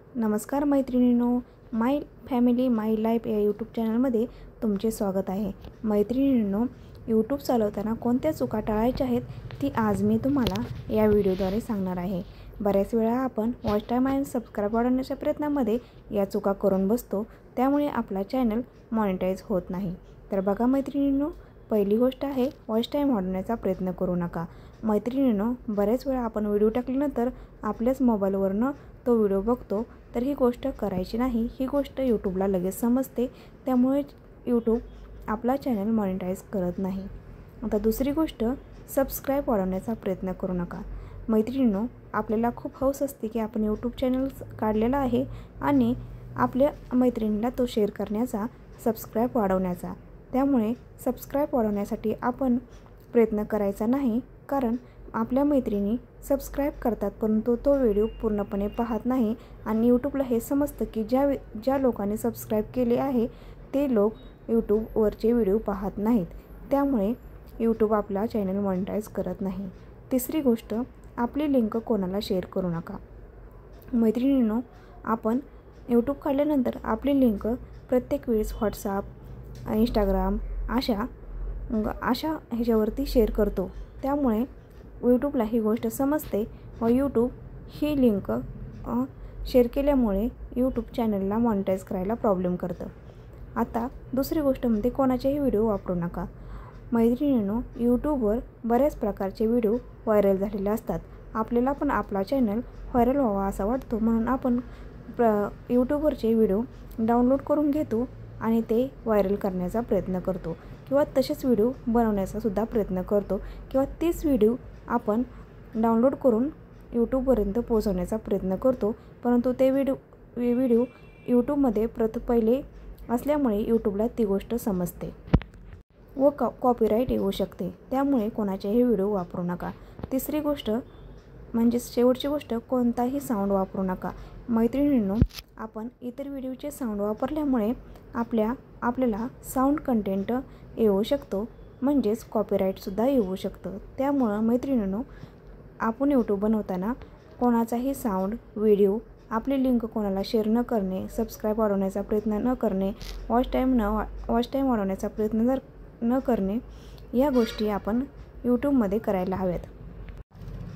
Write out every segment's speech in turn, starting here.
नमस्कार मैत्रिणींनो, माय फॅमिली माय लाईफ या यूट्यूब चॅनलमध्ये तुमचे स्वागत आहे। मैत्रिणींनो, यूट्यूब चालवताना कोणत्या चुका टाळायच्या आहेत ती आज मी तुम्हाला या व्हिडिओद्वारे सांगणार आहे। बऱ्याच वेळा आपण वॉच टाईम आणि सबस्क्राइब वाढवण्याच्या प्रयत्नामध्ये या चुका करून बसतो, त्यामुळे आपला चॅनल मॉनिटाईज होत नाही। तर बघा मैत्रिणींनो, पहिली गोष्ट आहे वॉच टाईम वाढवण्याचा प्रयत्न करू नका। मैत्रिणींनो, बरेच वेळा आपण व्हिडिओ टाकल्यानंतर आपल्याच मोबाईलवरनं तो व्हिडिओ बघतो, तर ही गोष्ट करायची नाही। ही गोष्ट यूट्यूबला लगेच समजते, त्यामुळे यूट्यूब आपला चॅनल मॉनिटाईज करत नाही। आता दुसरी गोष्ट, सबस्क्राइब वाढवण्याचा प्रयत्न करू नका। मैत्रिणींनो, आपल्याला खूप हौस असते की आपण यूट्यूब चॅनल काढलेला आहे आणि आपल्या मैत्रिणीला तो शेअर करण्याचा, सबस्क्राइब वाढवण्याचा। त्यामुळे सबस्क्राइब वाढवण्यासाठी आपण प्रयत्न करायचा नाही, कारण आपल्या मैत्रिणी सबस्क्राइब करतात परंतु तो व्हिडिओ पूर्णपणे पाहत नाही आणि यूट्यूबला हे समजतं की ज्या लोकांनी सबस्क्राइब केले आहे ते लोक यूट्यूबवरचे व्हिडिओ पाहत नाहीत, त्यामुळे यूट्यूब आपला चॅनल मॉनिटाईज करत नाही। तिसरी गोष्ट, आपली लिंक कोणाला शेअर करू नका। मैत्रिणींनो, आपण यूट्यूब काढल्यानंतर आपली लिंक प्रत्येक वेळेस व्हॉट्सॲप, इंस्टाग्राम अशा ह्याच्यावरती शेअर करतो, त्यामुळे यूट्यूबला ही गोष्ट समजते व यूट्यूब ही लिंक शेअर केल्यामुळे यूट्यूब चॅनलला मॉनिटाईज करायला प्रॉब्लेम करतं। आता दुसरी गोष्ट म्हणजे कोणाचेही व्हिडिओ वापरू नका। मैत्रिणींनो, यूट्यूबवर बऱ्याच प्रकारचे व्हिडिओ व्हायरल झालेले असतात। आपल्याला पण आपला चॅनल व्हायरल व्हावा असा वाटतो, म्हणून आपण यूट्यूबवरचे व्हिडिओ डाउनलोड करून घेतो आणि ते व्हायरल करण्याचा प्रयत्न करतो किंवा तसेच व्हिडिओ बनवण्याचा सुद्धा प्रयत्न करतो किंवा तीच व्हिडिओ आपण डाउनलोड करून यूट्यूबपर्यंत पोहोचवण्याचा प्रयत्न करतो, परंतु ते व्हिडिओ यूट्यूबमध्ये पहिले असल्यामुळे यूट्यूबला ती गोष्ट समजते व कॉपीराईट येऊ शकते, त्यामुळे कोणाचेही व्हिडिओ वापरू नका। तिसरी गोष्ट म्हणजे शेवटची गोष्ट, कोणताही साऊंड वापरू नका। मैत्रिणींनो, आपण इतर व्हिडिओचे साऊंड वापरल्यामुळे आपल्याला साऊंड कंटेंट येऊ शकतो, म्हणजेच कॉपीराईटसुद्धा येऊ शकतं। त्यामुळं मैत्रिणींनो, आपण यूट्यूब बनवताना कोणाचाही साऊंड, व्हिडिओ, आपली लिंक कोणाला शेअर न करणे, सबस्क्राइब वाढवण्याचा प्रयत्न न करणे, वॉच टाईम वाढवण्याचा प्रयत्न न करणे, या गोष्टी आपण यूट्यूबमध्ये करायला हव्यात।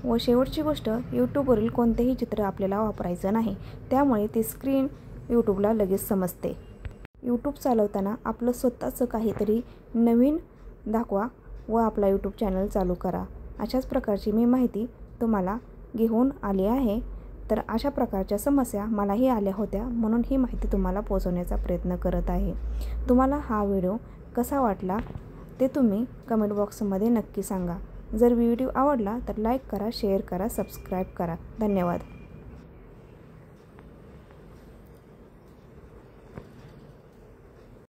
व शेवटची गोष्ट, यूट्यूबवरील कोणतेही चित्र आपल्याला वापरायचं नाही, त्यामुळे ती स्क्रीन यूट्यूबला लगेच समजते। यूट्यूब चालवताना आपलं स्वतःचं काहीतरी नवीन दाखवा व आपला यूट्यूब चॅनल चालू करा। अशाच प्रकारची मी माहिती तुम्हाला घेऊन आली आहे। तर अशा प्रकारच्या समस्या मलाही आल्या होत्या, म्हणून ही माहिती तुम्हाला पोहोचवण्याचा प्रयत्न करत आहे। तुम्हाला हा व्हिडिओ कसा वाटला ते तुम्ही कमेंट बॉक्समध्ये नक्की सांगा। जर व्हिडिओ आवडला तर लाईक करा, शेअर करा, सबस्क्राइब करा। धन्यवाद।